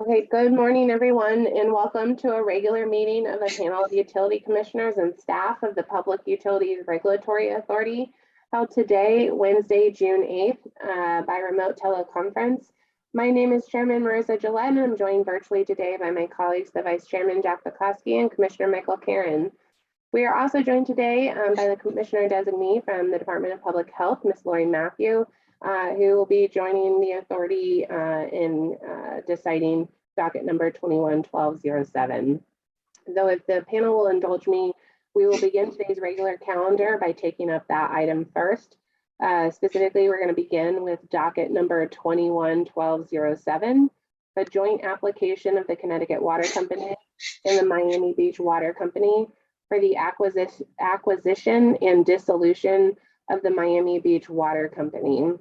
Okay, good morning, everyone, and welcome to a regular meeting of the panel of utility commissioners and staff of the Public Utilities Regulatory Authority, held today, Wednesday, June 8th, by remote teleconference. My name is Chairman Marissa Gillette, and I'm joined virtually today by my colleagues, the Vice Chairman Jack Pekoski and Commissioner Michael Karen. We are also joined today by the Commissioner Designee from the Department of Public Health, Ms. Lori Matthew, who will be joining the authority in deciding docket number 21-1207. Though if the panel will indulge me, we will begin today's regular calendar by taking up that item first. Specifically, we're going to begin with docket number 21-1207, the joint application of the Connecticut Water Company and the Miami Beach Water Company for the acquisition and dissolution of the Miami Beach Water Company.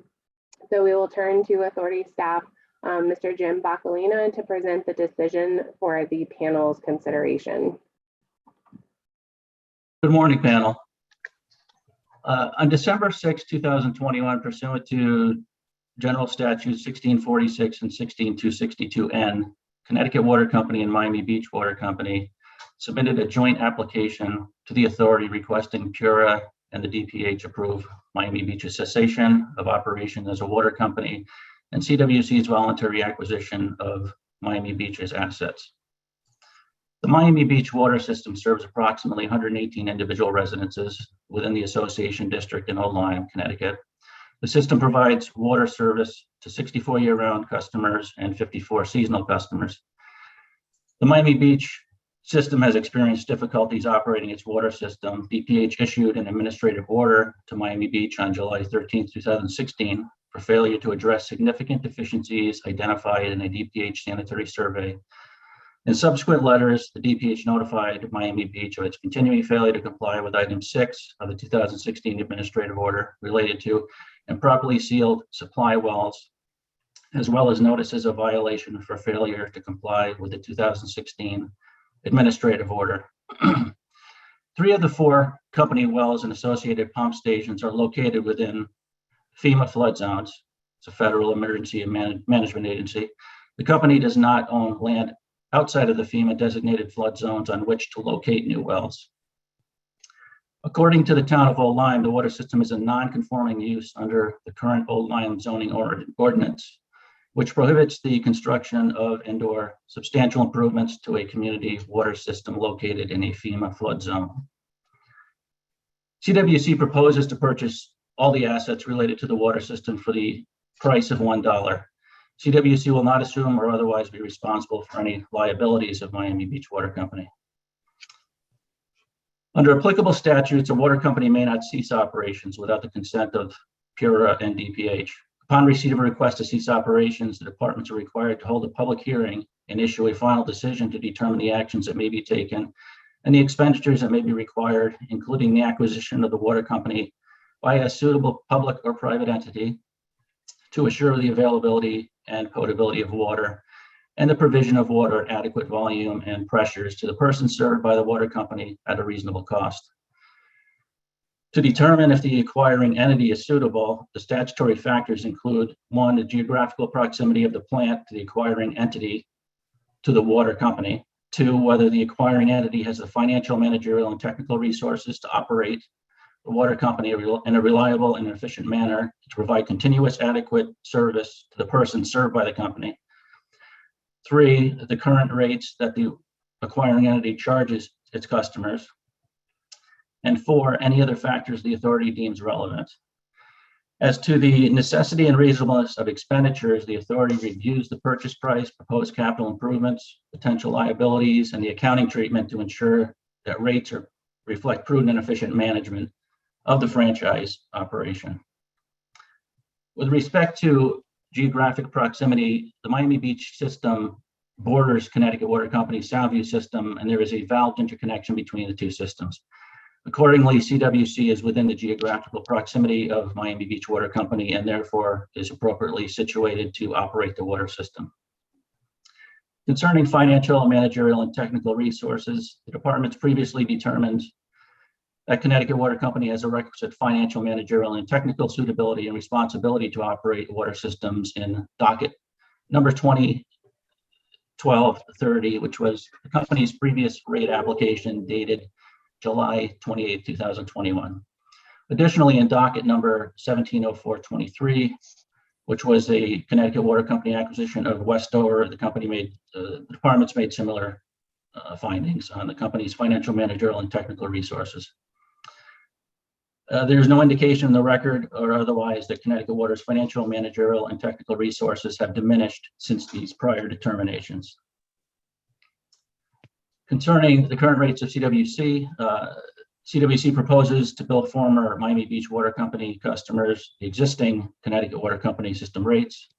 So we will turn to authority staff, Mr. Jim Bacalina, to present the decision for the panel's consideration. Good morning, panel. On December 6, 2021, pursuant to General Statutes 1646 and 16262N, Connecticut Water Company and Miami Beach Water Company submitted a joint application to the authority requesting PURA and the DPH approve Miami Beach's cessation of operation as a water company and CWC's voluntary acquisition of Miami Beach's assets. The Miami Beach water system serves approximately 118 individual residences within the Association District in Old Lyme, Connecticut. The system provides water service to 64 year-round customers and 54 seasonal customers. The Miami Beach system has experienced difficulties operating its water system. DPH issued an administrative order to Miami Beach on July 13, 2016 for failure to address significant deficiencies identified in a DPH sanitary survey. In subsequent letters, the DPH notified Miami Beach of its continuing failure to comply with item 6 of the 2016 administrative order related to improperly sealed supply wells, as well as notices of violation for failure to comply with the 2016 administrative order. 3 of the 4 company wells and associated pump stations are located within FEMA flood zones. It's a federal emergency management agency. The company does not own land outside of the FEMA designated flood zones on which to locate new wells. According to the town of Old Lyme, the water system is a non-conforming use under the current Old Lyme zoning ordinance, which prohibits the construction of and/or substantial improvements to a community water system located in a FEMA flood zone. CWC proposes to purchase all the assets related to the water system for the price of $1. CWC will not assume or otherwise be responsible for any liabilities of Miami Beach Water Company. Under applicable statutes, a water company may not cease operations without the consent of PURA and DPH. Upon receipt of a request to cease operations, the departments are required to hold a public hearing and issue a final decision to determine the actions that may be taken and the expenditures that may be required, including the acquisition of the water company by a suitable public or private entity to assure the availability and potability of water and the provision of water at adequate volume and pressures to the person served by the water company at a reasonable cost. To determine if the acquiring entity is suitable, the statutory factors include 1, the geographical proximity of the plant to the acquiring entity to the water company. 2, whether the acquiring entity has the financial, managerial, and technical resources to operate the water company in a reliable and efficient manner to provide continuous, adequate service to the person served by the company. 3, the current rates that the acquiring entity charges its customers. And 4, any other factors the authority deems relevant. As to the necessity and reasonableness of expenditures, the authority reviews the purchase price, proposed capital improvements, potential liabilities, and the accounting treatment to ensure that rates reflect prudent and efficient management of the franchise operation. With respect to geographic proximity, the Miami Beach system borders Connecticut Water Company's Soundview system, and there is a valved interconnection between the 2 systems. Accordingly, CWC is within the geographical proximity of Miami Beach Water Company and therefore is appropriately situated to operate the water system. Concerning financial, managerial, and technical resources, the departments previously determined that Connecticut Water Company has a requisite financial, managerial, and technical suitability and responsibility to operate water systems in docket number 20 1230, which was the company's previous rate application dated July 28, 2021. Additionally, in docket number 170423, which was a Connecticut Water Company acquisition of Westover, the departments made similar findings on the company's financial, managerial, and technical resources. There's no indication in the record or otherwise that Connecticut Water's financial, managerial, and technical resources have diminished since these prior determinations. Concerning the current rates of CWC, CWC proposes to bill former Miami Beach Water Company customers the existing Connecticut Water Company system rates.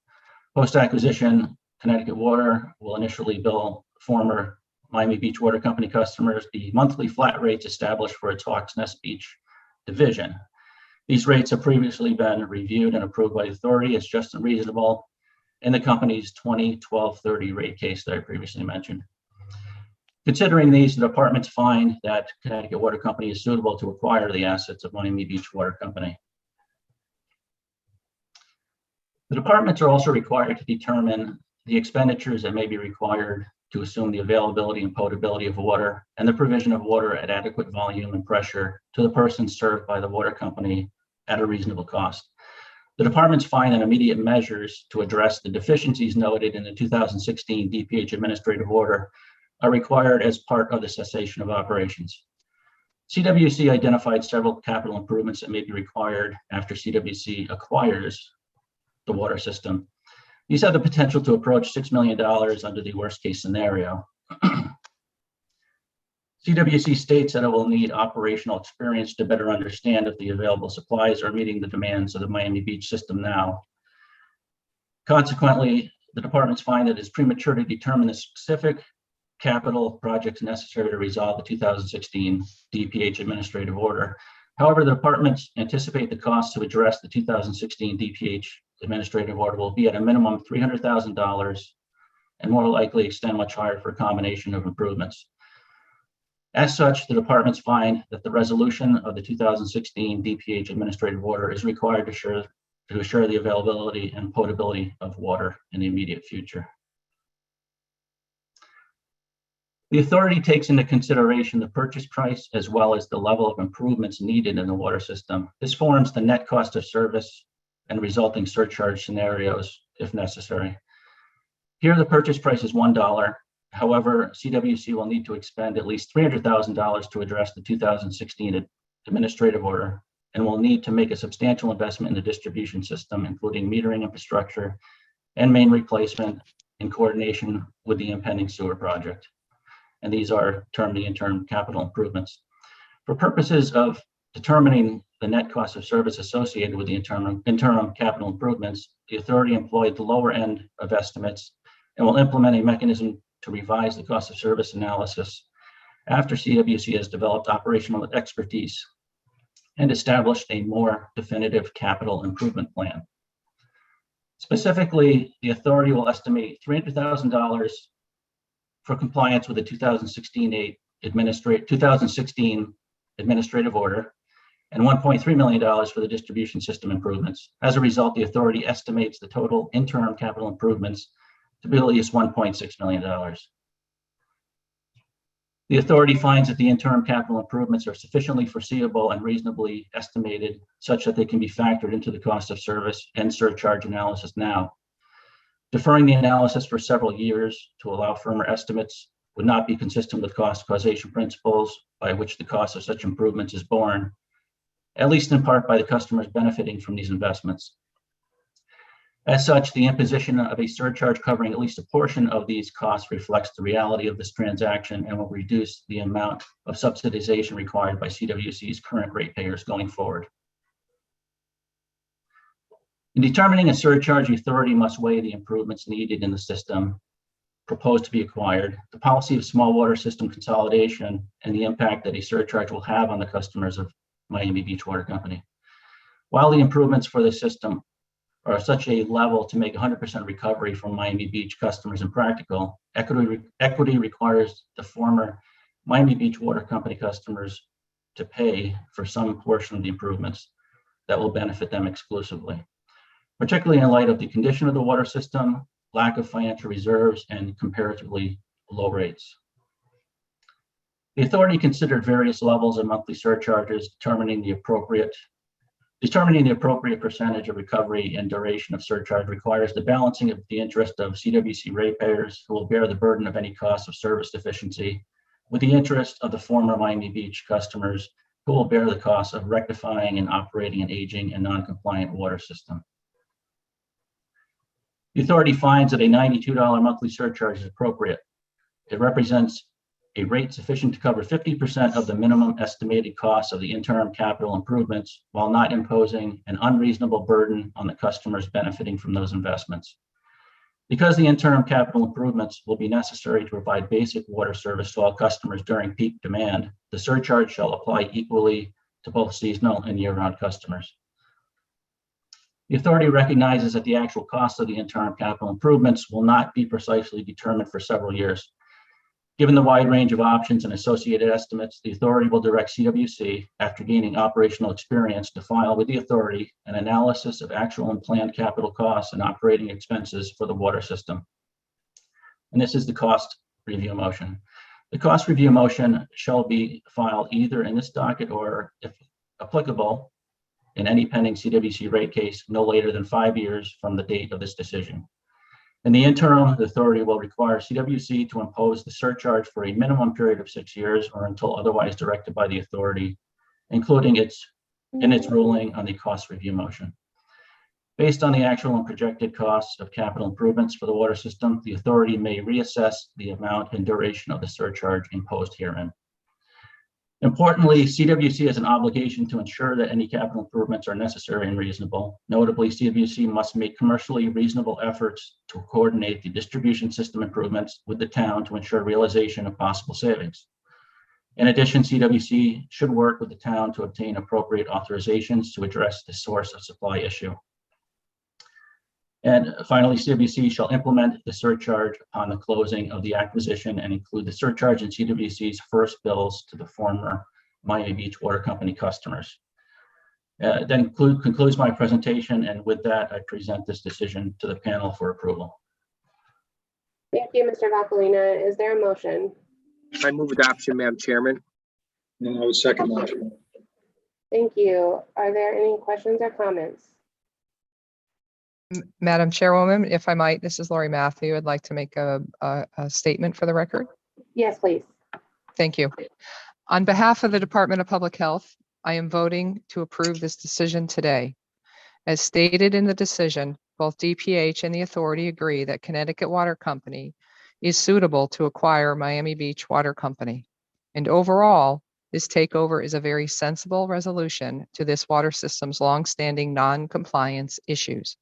Post-acquisition, Connecticut Water will initially bill former Miami Beach Water Company customers the monthly flat rates established for its Hawks Nest Beach division. These rates have previously been reviewed and approved by the authority as just and reasonable in the company's 2012-30 rate case that I previously mentioned. Considering these, the departments find that Connecticut Water Company is suitable to acquire the assets of Miami Beach Water Company. The departments are also required to determine the expenditures that may be required to assume the availability and potability of water and the provision of water at adequate volume and pressure to the persons served by the water company at a reasonable cost. The departments find that immediate measures to address the deficiencies noted in the 2016 DPH administrative order are required as part of the cessation of operations. CWC identified several capital improvements that may be required after CWC acquires the water system. These have the potential to approach $6 million under the worst case scenario. CWC states that it will need operational experience to better understand if the available supplies are meeting the demands of the Miami Beach system now. Consequently, the departments find that it is premature to determine the specific capital projects necessary to resolve the 2016 DPH administrative order. However, the departments anticipate the costs to address the 2016 DPH administrative order will be at a minimum $300,000 and more likely extend much higher for a combination of improvements. As such, the departments find that the resolution of the 2016 DPH administrative order is required to assure the availability and potability of water in the immediate future. The authority takes into consideration the purchase price as well as the level of improvements needed in the water system. This forms the net cost of service and resulting surcharge scenarios if necessary. Here, the purchase price is $1. However, CWC will need to expend at least $300,000 to address the 2016 administrative order and will need to make a substantial investment in the distribution system, including metering infrastructure and main replacement in coordination with the impending sewer project. And these are termed the interim capital improvements. For purposes of determining the net cost of service associated with the interim capital improvements, the authority employed the lower end of estimates and will implement a mechanism to revise the cost of service analysis after CWC has developed operational expertise and established a more definitive capital improvement plan. Specifically, the authority will estimate $300,000 for compliance with the 2016 administrative order and $1.3 million for the distribution system improvements. As a result, the authority estimates the total interim capital improvements to be at least $1.6 million. The authority finds that the interim capital improvements are sufficiently foreseeable and reasonably estimated such that they can be factored into the cost of service and surcharge analysis now. Deferring the analysis for several years to allow firmer estimates would not be consistent with cost causation principles by which the cost of such improvements is borne, at least in part by the customers benefiting from these investments. As such, the imposition of a surcharge covering at least a portion of these costs reflects the reality of this transaction and will reduce the amount of subsidization required by CWC's current ratepayers going forward. In determining a surcharge, the authority must weigh the improvements needed in the system proposed to be acquired, the policy of small water system consolidation, and the impact that a surcharge will have on the customers of Miami Beach Water Company. While the improvements for the system are such a level to make 100% recovery from Miami Beach customers impractical, equity requires the former Miami Beach Water Company customers to pay for some portion of the improvements that will benefit them exclusively. Particularly in light of the condition of the water system, lack of financial reserves, and comparatively low rates. The authority considered various levels of monthly surcharges, determining the appropriate percentage of recovery and duration of surcharge requires the balancing of the interest of CWC ratepayers who will bear the burden of any cost of service deficiency with the interest of the former Miami Beach customers who will bear the cost of rectifying and operating an aging and non-compliant water system. The authority finds that a $92 monthly surcharge is appropriate. It represents a rate sufficient to cover 50% of the minimum estimated cost of the interim capital improvements while not imposing an unreasonable burden on the customers benefiting from those investments. Because the interim capital improvements will be necessary to provide basic water service to all customers during peak demand, the surcharge shall apply equally to both seasonal and year-round customers. The authority recognizes that the actual cost of the interim capital improvements will not be precisely determined for several years. Given the wide range of options and associated estimates, the authority will direct CWC, after gaining operational experience, to file with the authority an analysis of actual and planned capital costs and operating expenses for the water system. And this is the cost review motion. The cost review motion shall be filed either in this docket or, if applicable, in any pending CWC rate case no later than 5 years from the date of this decision. In the interim, the authority will require CWC to impose the surcharge for a minimum period of 6 years or until otherwise directed by the authority, including in its ruling on the cost review motion. Based on the actual and projected costs of capital improvements for the water system, the authority may reassess the amount and duration of the surcharge imposed herein. Importantly, CWC has an obligation to ensure that any capital improvements are necessary and reasonable. Notably, CWC must make commercially reasonable efforts to coordinate the distribution system improvements with the town to ensure realization of possible savings. In addition, CWC should work with the town to obtain appropriate authorizations to address the source of supply issue. And finally, CWC shall implement the surcharge upon the closing of the acquisition and include the surcharge in CWC's first bills to the former Miami Beach Water Company customers. Then concludes my presentation, and with that, I present this decision to the panel for approval. Thank you, Mr. Vacalina. Is there a motion? I move adoption, Madam Chairman. And I would second motion. Thank you. Are there any questions or comments? Madam Chairwoman, if I might, this is Lori Matthew. I'd like to make a statement for the record. Yes, please. Thank you. On behalf of the Department of Public Health, I am voting to approve this decision today. As stated in the decision, both DPH and the authority agree that Connecticut Water Company is suitable to acquire Miami Beach Water Company. And overall, this takeover is a very sensible resolution to this water system's longstanding non-compliance issues.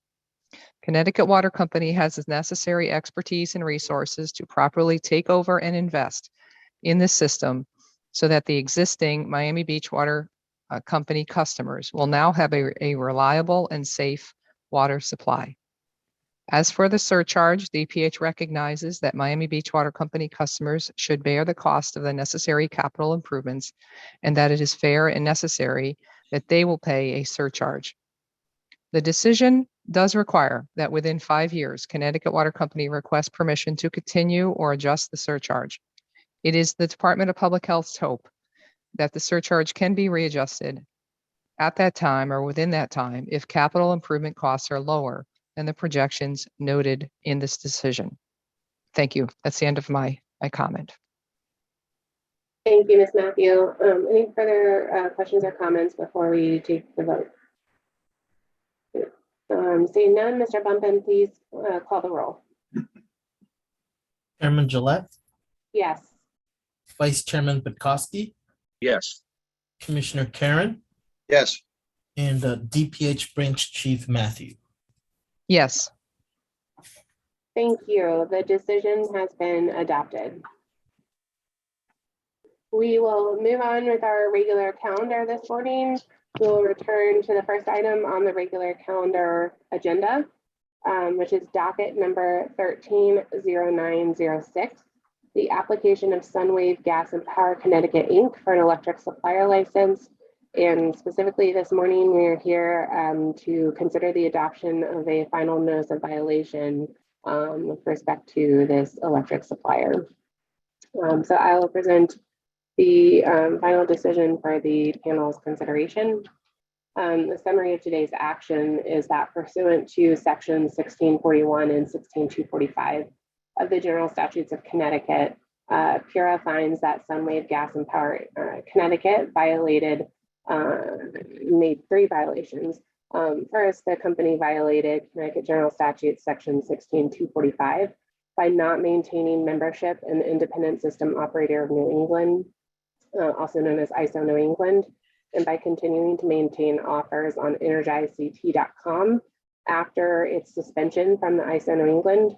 Connecticut Water Company has the necessary expertise and resources to properly take over and invest in this system so that the existing Miami Beach Water Company customers will now have a reliable and safe water supply. As for the surcharge, DPH recognizes that Miami Beach Water Company customers should bear the cost of the necessary capital improvements and that it is fair and necessary that they will pay a surcharge. The decision does require that within 5 years, Connecticut Water Company request permission to continue or adjust the surcharge. It is the Department of Public Health's hope that the surcharge can be readjusted at that time or within that time if capital improvement costs are lower than the projections noted in this decision. Thank you. That's the end of my comment. Thank you, Ms. Matthew. Any further questions or comments before we take the vote? Seeing none, Mr. Bumpin, please call the roll. Chairman Gillette, Yes. Vice Chairman Petkowski, Yes. Commissioner Karen, Yes. and DPH Branch Chief Matthew. Yes. Thank you. The decision has been adopted. We will move on with our regular calendar this morning. We'll return to the first item on the regular calendar agenda, which is docket number 130906, the application of Sunwave Gas and Power Connecticut, Inc. for an electric supplier license. And specifically this morning, we're here to consider the adoption of a final notice of violation with respect to this electric supplier. So I will present the final decision for the panel's consideration. The summary of today's action is that pursuant to section 1641 and 16245 of the General Statutes of Connecticut, PURA finds that Sunwave Gas and Power Connecticut made 3 violations. First, the company violated Connecticut General Statutes section 16245 by not maintaining membership in the Independent System Operator of New England, also known as ISO New England, and by continuing to maintain offers on energizect.com after its suspension from the ISO New England.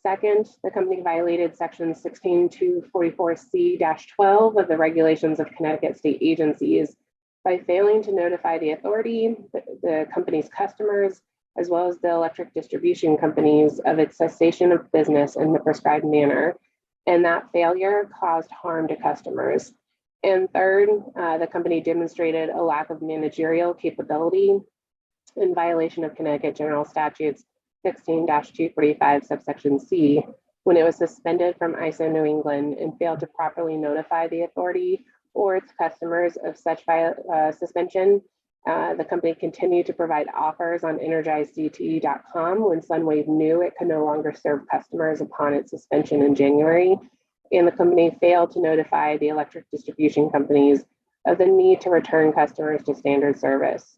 Second, the company violated section 16244C-12 of the regulations of Connecticut state agencies by failing to notify the authority, the company's customers, as well as the electric distribution companies of its cessation of business in the prescribed manner. And that failure caused harm to customers. And third, the company demonstrated a lack of managerial capability in violation of Connecticut General Statutes 16-245 subsection C when it was suspended from ISO New England and failed to properly notify the authority or its customers of such suspension. The company continued to provide offers on energizect.com when Sunwave knew it could no longer serve customers upon its suspension in January. And the company failed to notify the electric distribution companies of the need to return customers to standard service.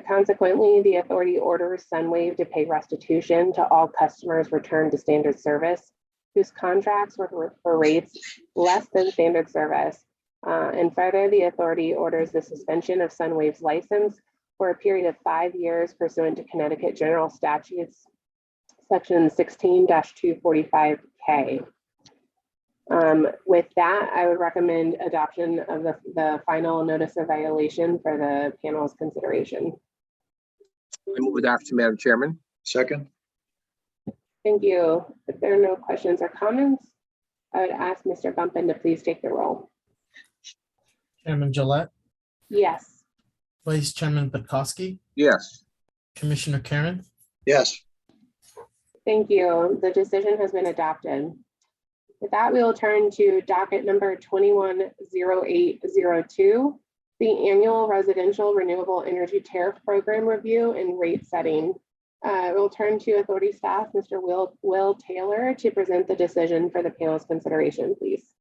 Consequently, the authority orders Sunwave to pay restitution to all customers returned to standard service whose contracts were for rates less than standard service. And further, the authority orders the suspension of Sunwave's license for a period of 5 years pursuant to Connecticut General Statutes, section 16-245K. With that, I would recommend adoption of the final notice of violation for the panel's consideration. I move adoption, Madam Chairman. Second. Thank you. If there are no questions or comments, I would ask Mr. Bumpin to please take the roll. Chairman Gillette, Yes. Vice Chairman Petkowski, Yes. Commissioner Karen, Yes. Thank you. The decision has been adopted. With that, we will turn to docket number 210802, the annual residential renewable energy tariff program review and rate setting. We'll turn to authority staff, Mr. Will Taylor, to present the decision for the panel's consideration, please.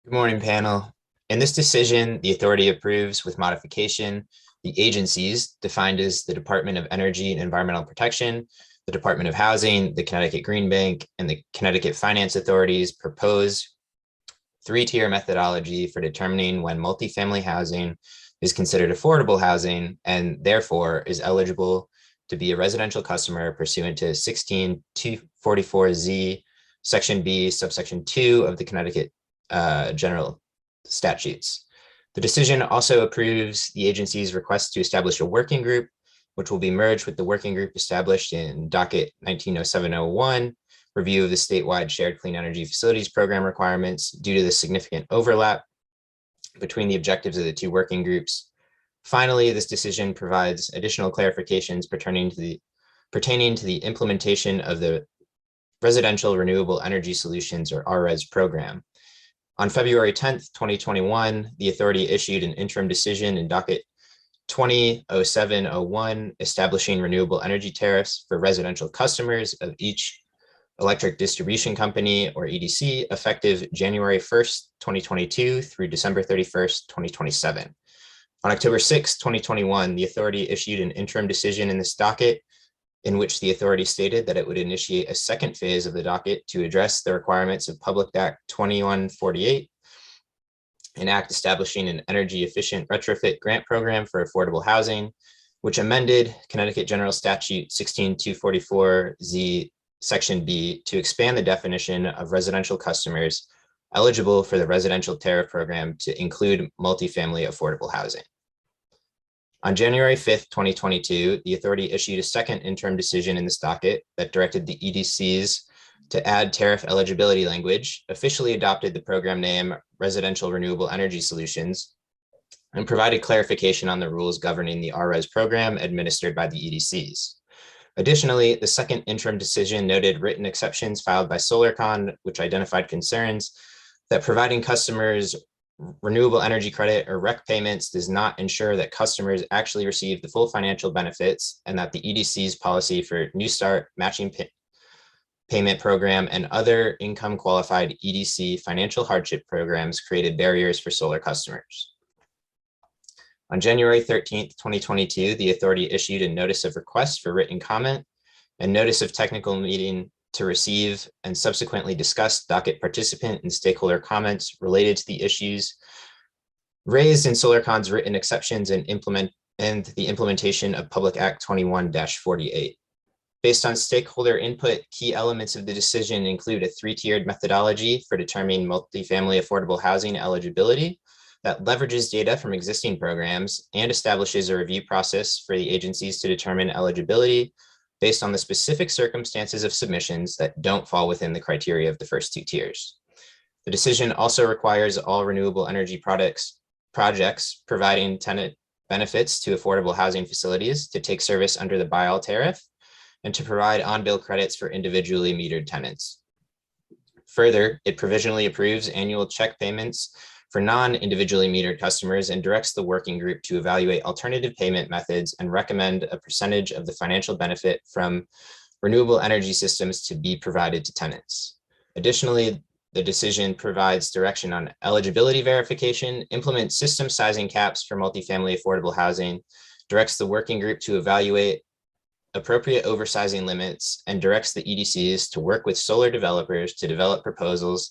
Good morning, panel. In this decision, the authority approves with modification the agencies defined as the Department of Energy and Environmental Protection, the Department of Housing, the Connecticut Green Bank, and the Connecticut Finance Authority's proposed 3-tier methodology for determining when multifamily housing is considered affordable housing and therefore is eligible to be a residential customer pursuant to 16244Z, Section B, subsection 2 of the Connecticut General Statutes. The decision also approves the agency's request to establish a working group, which will be merged with the working group established in docket 190701, review of the statewide shared clean energy facilities program requirements due to the significant overlap between the objectives of the 2 working groups. Finally, this decision provides additional clarifications pertaining to the implementation of the Residential Renewable Energy Solutions, or RRES program. On February 10th, 2021, the authority issued an interim decision in docket 200701 establishing renewable energy tariffs for residential customers of each electric distribution company, or EDC, effective January 1st, 2022 through December 31st, 2027. On October 6th, 2021, the authority issued an interim decision in this docket in which the authority stated that it would initiate a second phase of the docket to address the requirements of Public Act 2148, an act establishing an energy efficient retrofit grant program for affordable housing, which amended Connecticut General Statute 16244Z, Section B, to expand the definition of residential customers eligible for the residential tariff program to include multifamily affordable housing. On January 5th, 2022, the authority issued a second interim decision in this docket that directed the EDCs to add tariff eligibility language, officially adopted the program name Residential Renewable Energy Solutions, and provided clarification on the rules governing the RRES program administered by the EDCs. Additionally, the second interim decision noted written exceptions filed by SolarCon, which identified concerns that providing customers renewable energy credit or REC payments does not ensure that customers actually receive the full financial benefits, and that the EDC's policy for New Start matching payment program and other income qualified EDC financial hardship programs created barriers for solar customers. On January 13th, 2022, the authority issued a notice of request for written comment and notice of technical meeting to receive and subsequently discuss docket participant and stakeholder comments related to the issues raised in SolarCon's written exceptions and the implementation of Public Act 21-48. Based on stakeholder input, key elements of the decision include a three-tiered methodology for determining multifamily affordable housing eligibility that leverages data from existing programs and establishes a review process for the agencies to determine eligibility based on the specific circumstances of submissions that don't fall within the criteria of the first two tiers. The decision also requires all renewable energy projects providing tenant benefits to affordable housing facilities to take service under the buy-all tariff and to provide on-bill credits for individually metered tenants. Further, it provisionally approves annual check payments for non-individually metered customers and directs the working group to evaluate alternative payment methods and recommend a percentage of the financial benefit from renewable energy systems to be provided to tenants. Additionally, the decision provides direction on eligibility verification, implements system sizing caps for multifamily affordable housing, directs the working group to evaluate appropriate oversizing limits, and directs the EDCs to work with solar developers to develop proposals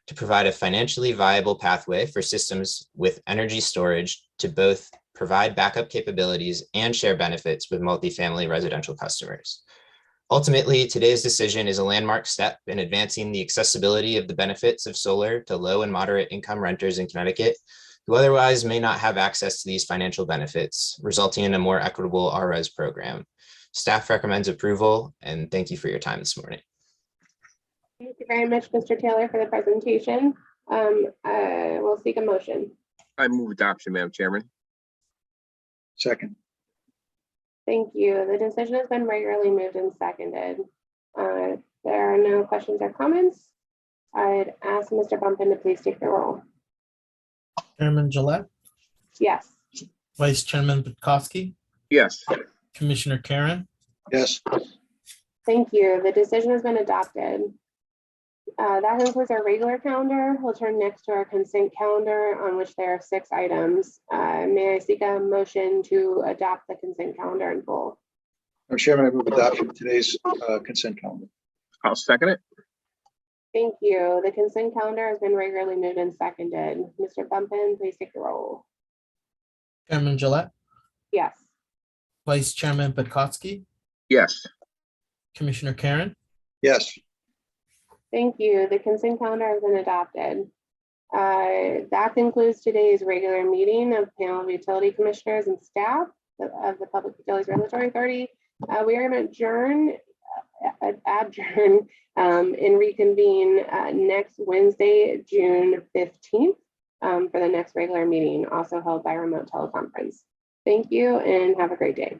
to provide a financially viable pathway for systems with energy storage to both provide backup capabilities and share benefits with multifamily residential customers. Ultimately, today's decision is a landmark step in advancing the accessibility of the benefits of solar to low and moderate income renters in Connecticut who otherwise may not have access to these financial benefits, resulting in a more equitable RES program. Staff recommends approval, and thank you for your time this morning. Thank you very much, Mr. Taylor, for the presentation. We'll seek a motion. I move adoption, Madam Chairman. Second. Thank you. The decision has been regularly moved and seconded. There are no questions or comments. I'd ask Mr. Bumpin to please take the roll. Chairman Gillette, Yes. Vice Chairman Petkowski, Yes. Commissioner Karen, Yes. Thank you. The decision has been adopted. That concludes our regular calendar. We'll turn next to our consent calendar, on which there are 6 items. May I seek a motion to adopt the consent calendar in full? Madam Chairman, I move adoption of today's consent calendar. I'll second it. Thank you. The consent calendar has been regularly moved and seconded. Mr. Bumpin, please take the roll. Chairman Gillette, Yes. Vice Chairman Petkowski, Yes. Commissioner Karen, Yes. Thank you. The consent calendar has been adopted. That concludes today's regular meeting of panel of utility commissioners and staff of the Public Utilities Regulatory Authority. We are going to adjourn and reconvene next Wednesday, June 15th, for the next regular meeting, also held by remote teleconference. Thank you and have a great day.